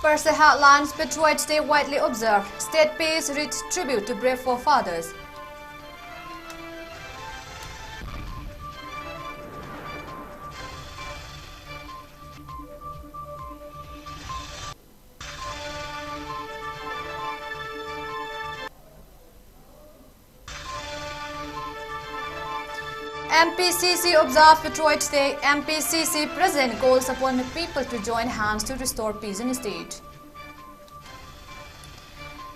First, the headlines: Patriots Day widely observed. State pays rich tribute to brave forefathers. MPCC observed Patriots Day. MPCC President calls upon the people to join hands to restore peace in the state.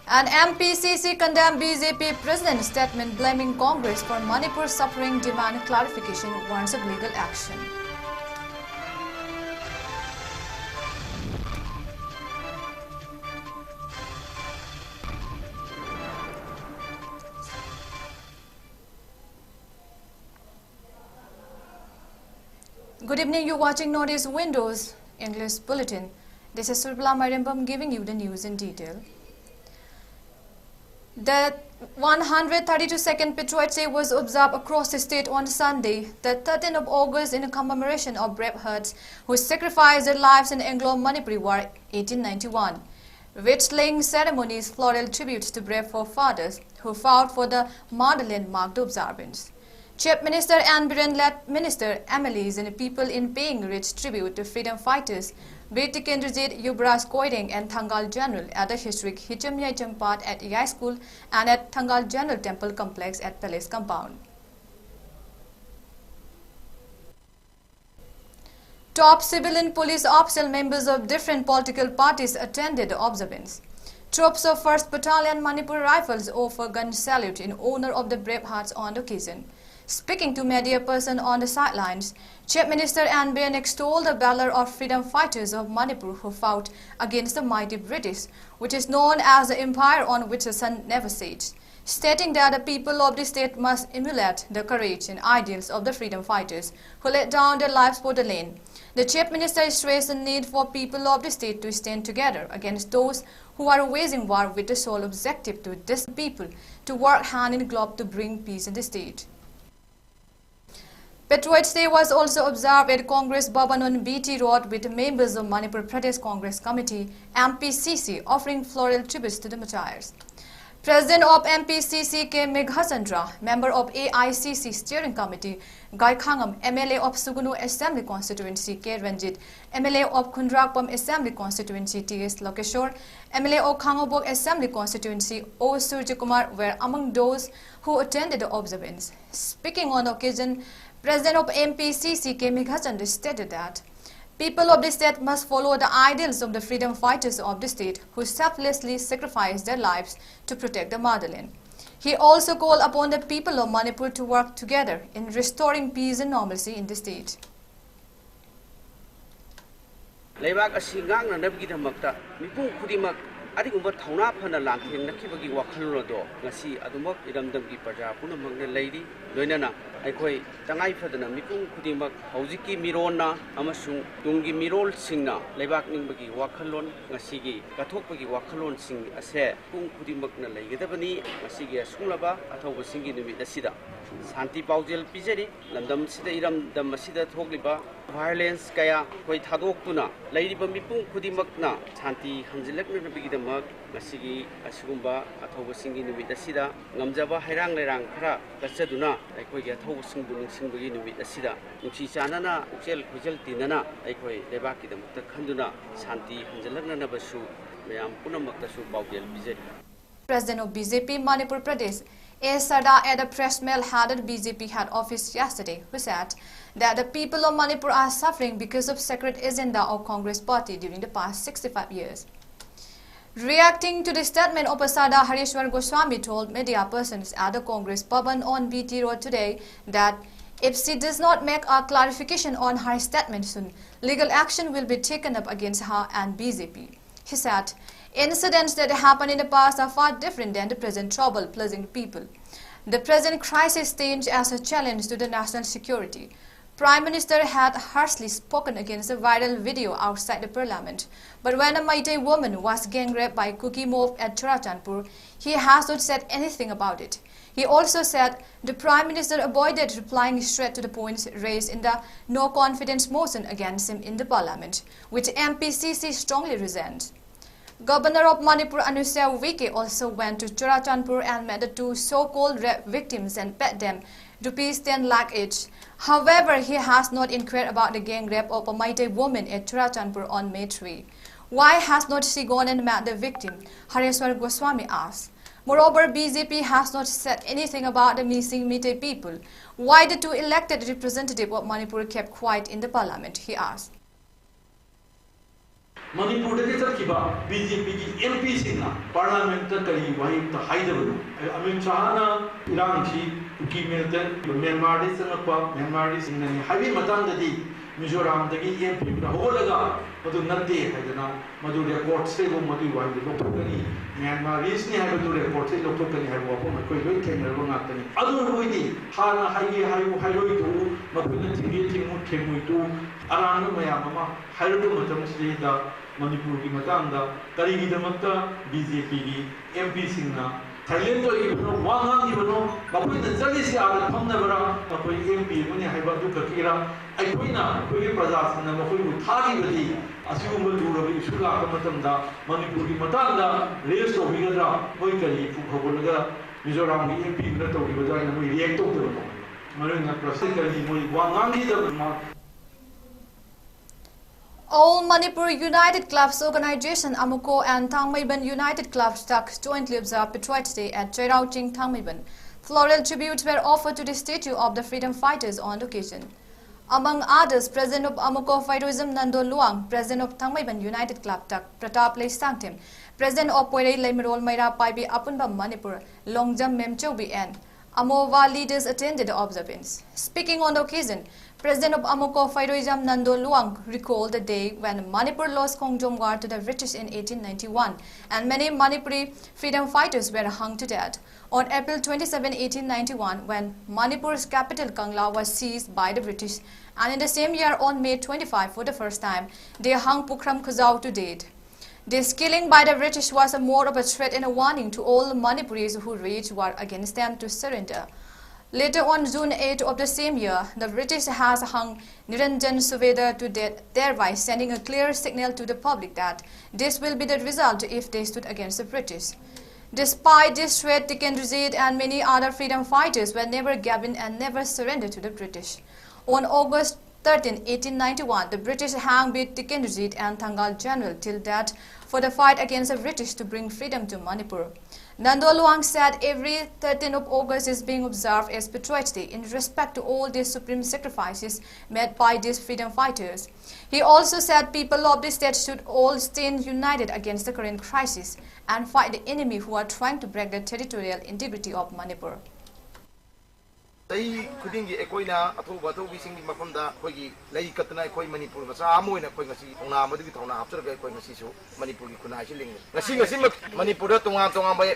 And MPCC condemned BJP President's statement blaming Congress for Manipur suffering, demand clarification, warns of legal action. Good evening, you're watching Notice Windows English Bulletin. This is SURBALA MAIREMBAM giving you the news in detail. The 132nd Patriots Day was observed across the state on Sunday, the 13th of August, in commemoration of brave hearts who sacrificed their lives in Anglo-Manipuri War 1891. Witch-laying ceremonies, floral tributes to brave forefathers who fought for the motherland marked the observance. Chief Minister and Biren-led Minister MLAs and people in paying rich tribute to freedom fighters, Briti Kendrajit Yubraj Koideng and Thangal General at the historic Hicham Champat at Yai School and at Thangal General Temple Complex at Palace Compound. Top civilian police official members of different political parties attended the observance. Troops of 1st Battalion Manipur Rifles offer gun salute in honor of the brave hearts on the occasion. Speaking to media person on the sidelines, Chief Minister Anne Biren extolled the valor of freedom fighters of Manipur who fought against the mighty British, which is known as the empire on which the sun never sets, stating that the people of the state must emulate the courage and ideals of the freedom fighters who laid down their lives for the land. The Chief Minister stressed the need for people of the state to stand together against those who are waging war with the sole objective to dissuade people to work hand in glove to bring peace in the state. Patriots Day was also observed at Congress Bhavan on BT Road with members of Manipur Pradesh Congress Committee MPCC offering floral tributes to the martyrs. President of MPCC K. Meghasandra, member of AICC Steering Committee Gai Khangam, MLA of Sugunu Assembly Constituency K. Ranjit, MLA of Khundrakpam Assembly Constituency T.S. Lokeshwar, MLA of Khangobok Assembly Constituency O. Surjakumar were among those who attended the observance. Speaking on the occasion, President of MPCC K. Meghasandra stated that people of the state must follow the ideals of the freedom fighters of the state who selflessly sacrificed their lives to protect the motherland. He also called upon the people of Manipur to work together in restoring peace and normalcy in the state. ꯑꯗꯨꯒꯨꯝꯕ ꯊꯧꯅꯥ ꯐꯅ ꯂꯥꯟꯊꯦꯡꯅꯈꯤꯕꯒꯤ ꯋꯥꯈꯜꯂꯣꯟ ꯑꯗꯣ ꯉꯁꯤ ꯑꯗꯨꯃꯛ ꯏꯔꯝꯗꯝꯒꯤ ꯄ꯭ꯔꯖꯥ ꯄꯨꯝꯅꯃꯛꯅ ꯂꯩꯔꯤ ꯂꯣꯏꯅꯅ ꯑꯩꯈꯣꯏ ꯇꯉꯥꯏꯐꯗꯅ ꯃꯤꯄꯨꯝ ꯈꯨꯗꯤꯡꯃꯛ ꯍꯧꯖꯤꯛꯀꯤ ꯃꯤꯔꯣꯟꯅ ꯑꯃꯁꯨꯡ ꯇꯨꯡꯒꯤ ꯃꯤꯔꯣꯜꯁꯤꯡꯅ ꯂꯩꯕꯥꯛ ꯅꯤꯡꯕꯒꯤ ꯋꯥꯈꯜꯂꯣꯟ ꯉꯁꯤꯒꯤ ꯀꯠꯊꯣꯛꯄꯒꯤ ꯋꯥꯈꯜꯂꯣꯟꯁꯤꯡ ꯑꯁꯦ ꯃꯤꯄꯨꯝ ꯈꯨꯗꯤꯡꯃꯛꯅ ꯂꯩꯒꯗꯕꯅꯤ ꯉꯁꯤꯒꯤ ꯑꯁꯨꯡꯂꯕ ꯑꯊꯧꯕꯁꯤꯡꯒꯤ ꯅꯨꯃꯤꯠ ꯑꯁꯤꯗ ꯁꯥꯟꯇꯤ ꯄꯥꯎꯖꯦꯜ ꯄꯤꯖꯔꯤ ꯂꯝꯗꯝꯁꯤꯗ ꯏꯔꯝꯗꯝ ꯑꯁꯤꯗ ꯊꯣꯛꯂꯤꯕ ꯚꯥꯏꯑꯣꯂꯦꯟꯁ ꯀꯌꯥ ꯑꯩꯈꯣꯏ ꯊꯥꯗꯣꯛꯇꯨꯅ ꯂꯩꯔꯤꯕ ꯃꯤꯄꯨꯝ ꯈꯨꯗꯤꯡꯃꯛꯅ ꯁꯥꯟꯇꯤ ꯍꯟꯖꯤꯜꯂꯛꯅꯕꯒꯤꯗꯃꯛ ꯉꯁꯤꯒꯤ ꯑꯁꯤꯒꯨꯝꯕ ꯑꯊꯧꯕꯁꯤꯡꯒꯤ ꯅꯨꯃꯤꯠ ꯑꯁꯤꯗ ꯉꯝꯖꯕ ꯍꯩꯔꯥꯡ ꯂꯩꯔꯥꯡ ꯈꯔ ꯀꯠꯆꯗꯨꯅ ꯑꯩꯈꯣꯏꯒꯤ ꯑꯊꯧꯕꯁꯤꯡꯕꯨ ꯅꯤꯡꯁꯤꯡꯕꯒꯤ ꯅꯨꯃꯤꯠ ꯑꯁꯤꯗ ꯅꯨꯡꯁꯤ ꯆꯥꯟꯅꯅ ꯄꯨꯛꯆꯦꯜ ꯈꯣꯏꯖꯦꯜ ꯇꯤꯟꯅꯅ ꯑꯩꯈꯣই ꯂꯩꯕꯥꯛꯀꯤꯗꯃꯛꯇ ꯈꯟꯗꯨꯅ ꯁꯥꯟꯇꯤ ꯍꯟꯖꯤꯜꯂꯛꯅꯕꯁꯨ ꯃꯌꯥꯝ ꯄꯨꯝꯅꯃꯛꯇꯁꯨ ꯄꯥꯎꯖꯦꯜ ꯄꯤꯖꯔꯤ. President of BJP Manipur Pradesh A. Sarda at a press mail held at BJP head office yesterday, who said that the people of Manipur are suffering because of secret agenda of Congress party during the past 65 years. Reacting to the statement of Sarda, Harishwar Goswami told media persons at the Congress Bhavan on BT Road today that if she does not make a clarification on her statement soon, legal action will be taken up against her and BJP. He said, incidents that happened in the past are far different than the present trouble plaguing people. The present crisis stands as a challenge to the national security. Prime Minister had harshly spoken against the viral video outside the parliament, but when a Meitei woman was gang raped by Kuki mob at Churachandpur, he has not said anything about it. He also said the Prime Minister avoided replying straight to the points raised in the no-confidence motion against him in the parliament, which MPCC strongly resents. Governor of Manipur Anusya Wike also went to Churachandpur and met the two so-called rape victims and paid them ₹10 lakh each. However, he has not inquired about the gang rape of a Meitei woman at Churachandpur on May 3. Why has not she gone and met the victim? Hareswar Goswami asked. Moreover, BJP has not said anything about the missing Meitei people. Why the two elected representatives of Manipur kept quiet in the parliament? He asked. Manipur BJP MPCC Parliament Kari Wahid Haidabadu. Amin Shahana Iranchi, Uki Milton, Myanmar is Myanmar is in the Havi Matandadi, Mizoram, the MP, the Holaga, Madu Nande, Hadana, Madu report stable Madu Wahid, Lopokani, Myanmar is near to report, Lopokani have opened a quick can Ronatani. Other Widi, Hana Hai Hairu, Mapuna Timu Timu, Arana Mayama, Hairu Matamsi. Manipur ki matanda karigi damakta BJP MPCC na Thailand to ibno wangang ibno bapoi na jali se ala phamna bara bapoi MP mune haiba du kakira aikoina koi praja sanna bapoi bu thagi bali asium du rabi isula ka matamda Manipur ki matanda race to bigadra koi kari fu khobolaga Mizoram ki MP na to bigadra na moi react to do mari na prasad kari moi wangang ki da. All Manipur United Clubs Organization Amuko and Thangmaiban United Clubs TAC jointly observed Patriots Day at Chairauching, Thangmaiban. Floral tributes were offered to the statue of the freedom fighters on the occasion. Among others, President of Amuko Fighterism Nando Luang, President of Thangmaiban United Club TAC Pratap Lay Sangtim, President of Poirei Laimirol Maira Paibi Apunba Manipur, Longjam Memchobi and Amova leaders attended the observance. Speaking on the occasion, President of Amuko Fighterism Nando Luang recalled the day when Manipur lost CONG war to the British in 1891 and many Manipuri freedom fighters were hung to death. On April 27, 1891, when Manipur's capital Kangla was seized by the British, and in the same year on May 25 for the first time, they hung Pukram Khuzau to death. This killing by the British was more of a threat and a warning to all Manipuris who waged war against them to surrender. Later on June 8 of the same year, the British has hung Niranjan Suveda to death, thereby sending a clear signal to the public that this will be the result if they stood against the British. Despite this threat, Tikendrajit and many other freedom fighters were never given and never surrendered to the British. On August 13, 1891, the British hanged Tikendrajit and Thangal General till death for the fight against the British to bring freedom to Manipur. Nando Luang said every 13th of August is being observed as Patriots Day in respect to all these supreme sacrifices made by these freedom fighters. He also said people of the state should all stand united against the current crisis and fight the enemy who are trying to break the territorial integrity of Manipur. They couldn't get a coina at all, but we sing in Mafunda, Kogi, Lay Katana, Koi Manipur, Samu in a Koinasi, on Amaditona, after the Koinasiso, Manipur, Kunai. The singer Manipur,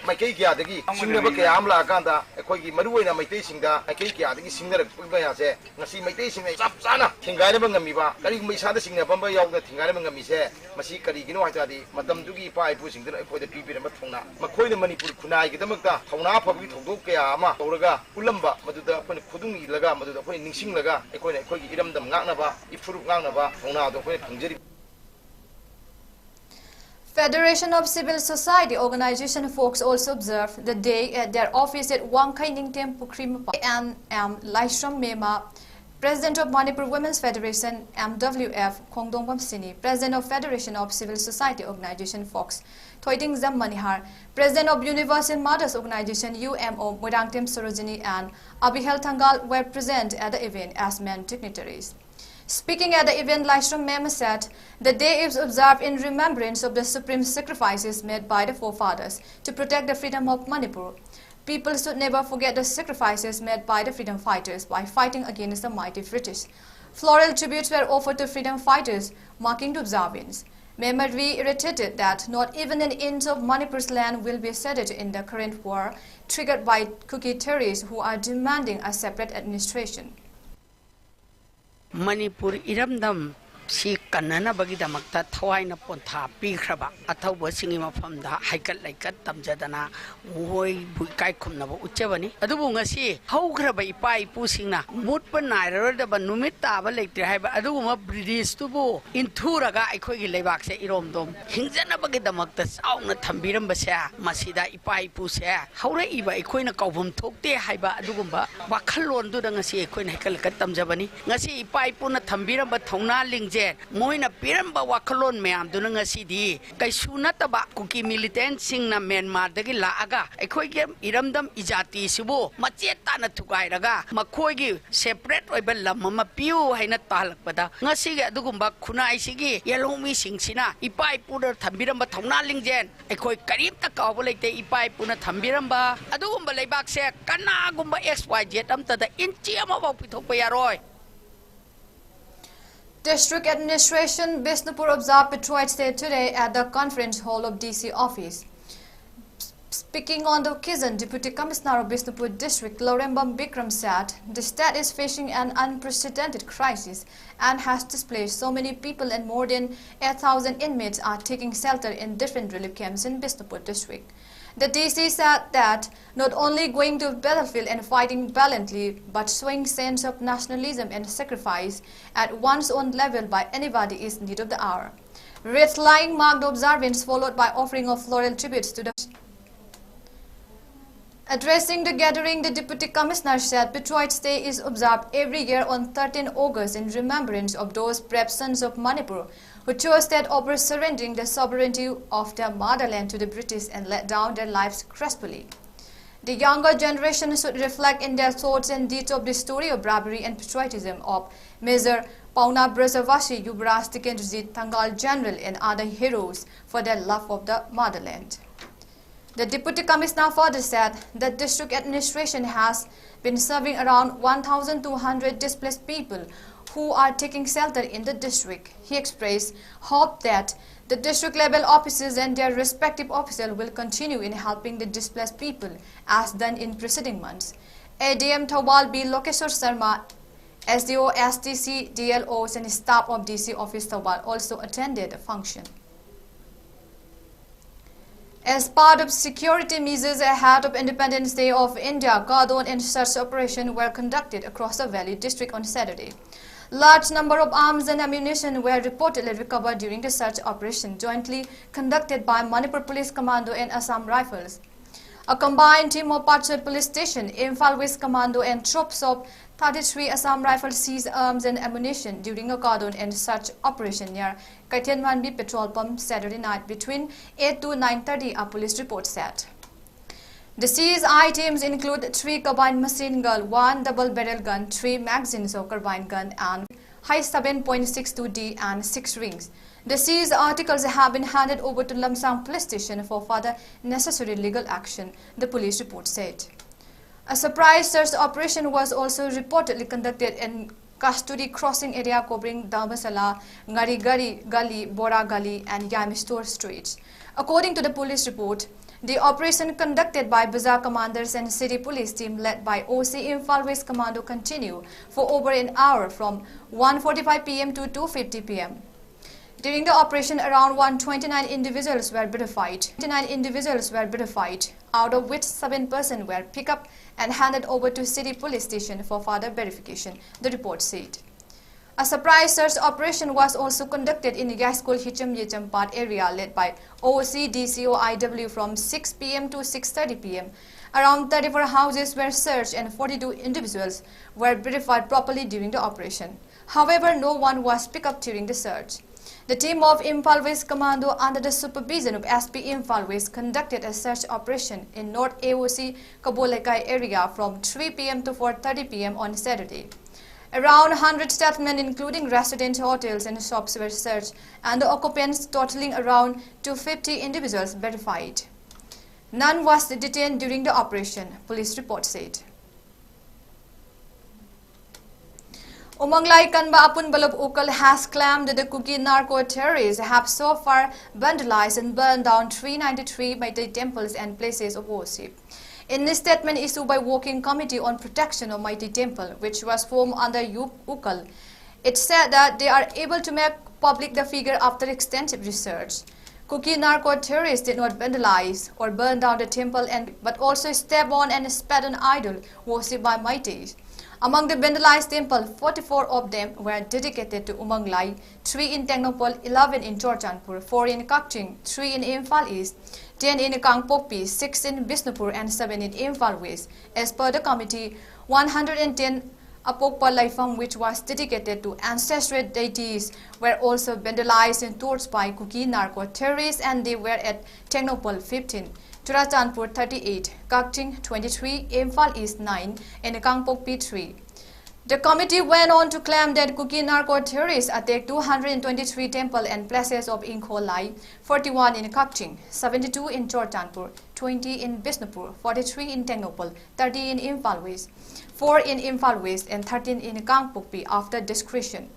my cake, the Singapore Amla Ganda, a Kogi Maruina, my tasting that, a cake, the singer, Pugaya, Nasi, my tasting a Sapsana, Tingaramangamiva, Karim Misada singer, Bombay of the Tingaramamise, Masika, you know, Madame Dugi Pai pushing for the people in Matuna, Makoina Manipur, Kunai, Gamaka, Tona, Pabi, Togoka, Toraga, Ulamba, Maduda. Kudungi laga madu apoi ningsing laga ekoi iramdam nganaba ifuru nganaba thona do apoi phangjari. Federation of Civil Society Organization folks also observed the day at their office at Wangkai Ningtem Pukrim and Laishram Mema, President of Manipur Women's Federation MWF Kongdongbam Sini, President of Federation of Civil Society Organization Fox Thoiding Zam Manihar, President of Universal Mothers Organization UMO Moirangtem Sorojini and Abihel Thangal were present at the event as main dignitaries. Speaking at the event, Laishram Mema said, the day is observed in remembrance of the supreme sacrifices made by the forefathers to protect the freedom of Manipur. People should never forget the sacrifices made by the freedom fighters by fighting against the mighty British. Floral tributes were offered to freedom fighters, marking the observance. Mema reiterated that not even an inch of Manipur's land will be ceded in the current war, triggered by Kuki terrorists who are demanding a separate administration. Manipur iramdam si kanana bagi damakta thawaina pontha pikraba athawba singi mafamda haikat laikat tamjadana moi buikai khumnaba uchebani adubu ngasi haugraba ipai pusingna mutpa nairada ba numit taba lektre haiba aduguma british tubu inthuraga aikhoi gi leibak se iromdom hingjana bagi damakta sauna thambiram basa masida ipai puse haura iba aikoina kaubum thokte haiba adugumba wakhalon du ngasi aikoina haikal kat tamjabani ngasi ipai puna thambiram ba thongna lingje moina piramba wakhalon meam du ngasi di kaisuna taba kuki militant singna Myanmar dagi laaga aikoi ge iramdam ijati sibu maceta na thukai raga makhoi gi separate oiba lamma piu haina talakpada ngasi ge adugumba khunai sigi yelomi singsina ipai puna thambiram thongna lingjen aikoi karim ta kaw leite ipai puna thambiramba adugumba leibak se kana gumba xyz amta da inchi ama ba pithokpa yaroi. District Administration Bishnupur observed Patriots Day today at the conference hall of DC office. Speaking on the occasion, Deputy Commissioner of Bishnupur District, MAIREMBAM Bikram said, the state is facing an unprecedented crisis and has displaced so many people, and more than 8,000 inmates are taking shelter in different relief camps in Bishnupur District. The DC said that not only going to the battlefield and fighting valiantly, but showing sense of nationalism and sacrifice at one's own level by anybody is need of the hour. Wreath laying marked the observance, followed by offering of floral tributes to the. Addressing the gathering, the Deputy Commissioner said Patriots Day is observed every year on 13 August in remembrance of those brave sons of Manipur who chose that over surrendering the sovereignty of their motherland to the British and let down their lives gracefully. The younger generation should reflect in their thoughts and deeds of the story of bravery and patriotism of Major Pauna Brajavasi, Yuvraj Tikendrajit, Thangal General and other heroes for their love of the motherland. The Deputy Commissioner further said that district administration has been serving around 1,200 displaced people who are taking shelter in the district. He expressed hope that the district level officers and their respective officers will continue in helping the displaced people as done in preceding months. ADM Thawal B. Lokeshwar Sharma, SDO, STC, DLOs and staff of DC Office Thawal also attended the function. As part of security measures ahead of Independence Day of India, cordon and search operations were conducted across the Valley district on Saturday. Large number of arms and ammunition were reportedly recovered during the search operation jointly conducted by Manipur Police Commando and Assam Rifles. A combined team of Patriots Police Station, Imphal West Commando and troops of 33 Assam Rifles seized arms and ammunition during a cordon and search operation near Kaithianmanbi petrol pump Saturday night between 8 to 9:30, a police report said. The seized items include 3 carbine machine gun, 1 double-barrel gun, 3 magazines of carbine gun, and high 7.62D and 6 rings. The seized articles have been handed over to Lamsang Police Station for further necessary legal action, the police report said. A surprise search operation was also reportedly conducted in Kasturi crossing area covering Dharmasala, Ngarigari Gully, Bora Gully, and Yamistor streets. According to the police report, the operation conducted by Bazaar commanders and city police team led by OC Imphal West Commando continued for over an hour from 1:45 p.m. to 2:50 p.m. During the operation, around 129 individuals were verified. 29 individuals were verified, out of which 7 persons were picked up and handed over to city police station for further verification, the report said. A surprise search operation was also conducted in the Yaskul Hicham Yechampat area led by OC DCO IW from 6 p.m. to 6:30 p.m. Around 34 houses were searched and 42 individuals were verified properly during the operation. However, no one was picked up during the search. The team of Imphal West Commando under the supervision of SP Imphal West conducted a search operation in North AOC Kabolekai area from 3 p.m. to 4:30 p.m. on Saturday. Around 100 settlements including residence hotels and shops were searched and the occupants totaling around 250 individuals verified. None was detained during the operation, police report said. Umanglai Kanba Apun Balab Ukal has claimed that the Kuki narco-terrorists have so far vandalized and burned down 393 Meitei temples and places of worship. In this statement issued by Working Committee on Protection of Meitei Temple, which was formed under Ukal, It said that they are able to make public the figure after extensive research. Kuki narco-terrorists did not vandalize or burn down the temple but also step on and spat on idol worshipped by Maitis. Among the vandalized temples, 44 of them were dedicated to Umang Lai, 3 in Tecnopol, 11 in Chorchanpur, 4 in Kakching, 3 in Imphal East, 10 in Kangpokpi, 6 in Bisnupur and 7 in Imphal West. As per the committee, 110 Apokpa Laifam, which was dedicated to ancestral deities, were also vandalized and torched by Kuki narco-terrorists, and they were at Tecnopol 15, Churachandpur 38, Kakching 23, Imphal East 9, and Kangpokpi 3. The committee went on to claim that Kuki narco-terrorists attacked 223 temples and places of Inkho Lai, 41 in Kakching, 72 in Chorchanpur, 20 in Bisnupur, 43 in Tecnopol, 30 in Imphal West, 4 in Imphal West, and 13 in Kangpokpi after discretion.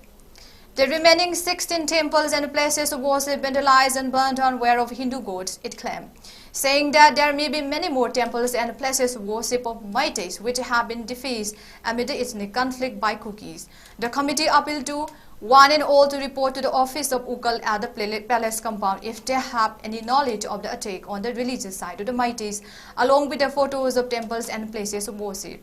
The remaining 16 temples and places of worship vandalized and burned down were of Hindu gods, it claimed, saying that there may be many more temples and places of worship of Maitis which have been defaced amid the ethnic conflict by Kukis. The committee appealed to one and all to report to the office of Ukal at the palace compound if they have any knowledge of the attack on the religious side of the Maitis, along with the photos of temples and places of worship.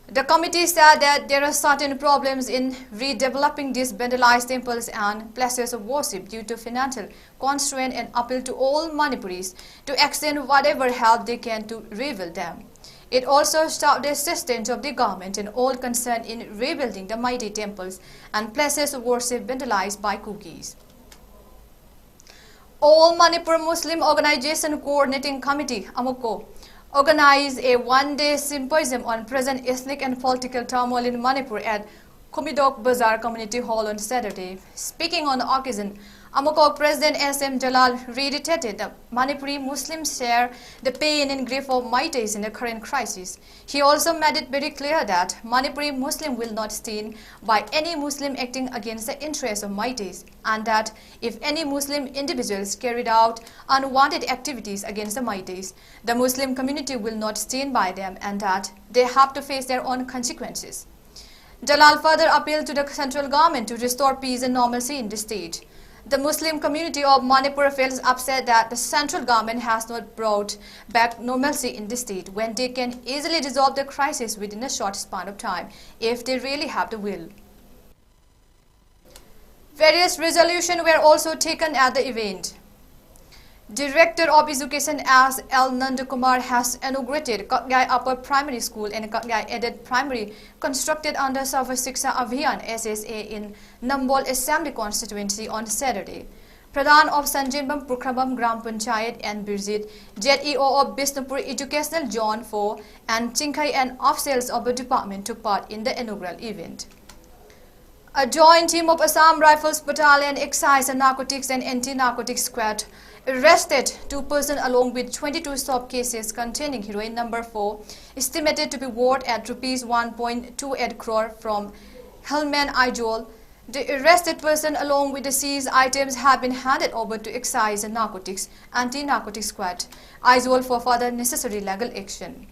The committee said that there are certain problems in redeveloping these vandalized temples and places of worship due to financial constraint and appeal to all Manipuris to extend whatever help they can to rebuild them. It also sought the assistance of the government and all concerned in rebuilding the mighty temples and places of worship vandalized by Kukis. All Manipur Muslim Organization Coordinating Committee, AMUCO, organized a one-day symposium on present ethnic and political turmoil in Manipur at Kumidok Bazaar Community Hall on Saturday. Speaking on the occasion, AMUCO President S.M. Jalal reiterated that Manipuri Muslims share the pain and grief of Maitis in the current crisis. He also made it very clear that Manipuri Muslim will not stand by any Muslim acting against the interests of Maitis, and that if any Muslim individuals carried out unwanted activities against the Maitis, the Muslim community will not stand by them and that they have to face their own consequences. Jalal further appealed to the central government to restore peace and normalcy in the state. The Muslim community of Manipur feels upset that the central government has not brought back normalcy in the state when they can easily resolve the crisis within a short span of time if they really have the will. Various resolutions were also taken at the event. Director of Education as L. Nandakumar has inaugurated Kakgai Upper Primary School and Kakgai Aided Primary constructed under Sarva Shiksha Abhiyan SSA in Nambol Assembly Constituency on Saturday. Pradhan of Sanjimbam Purkhabam Gram Panchayat and Birzit, ZEO of Bisnupur Educational Zone 4 and Chinkai and officials of the department took part in the inaugural event. A joint team of Assam Rifles Battalion, Excise and Narcotics and Anti-Narcotics Squad arrested 2 persons along with 22 stop cases containing heroin number 4, estimated to be worth at Rs 1.28 crore from Helman Aijol. The arrested person along with the seized items have been handed over to Excise and Narcotics Anti-Narcotics Squad, Aijol, for further necessary legal action.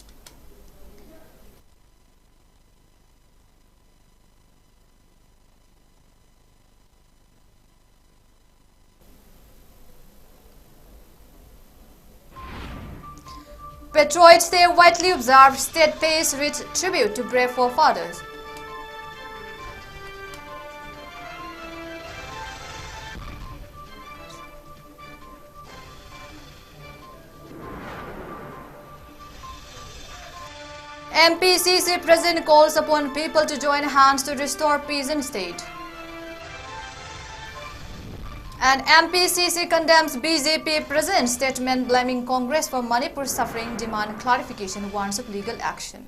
Patriots Day widely observed, state pays rich tribute to brave forefathers. MPCC President calls upon people to join hands to restore peace in state. And MPCC condemns BJP President's statement blaming Congress for Manipur suffering, demand clarification, warns of legal action.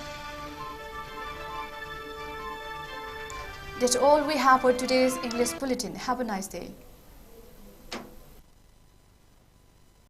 That's all we have for today's English Bulletin. Have a nice day.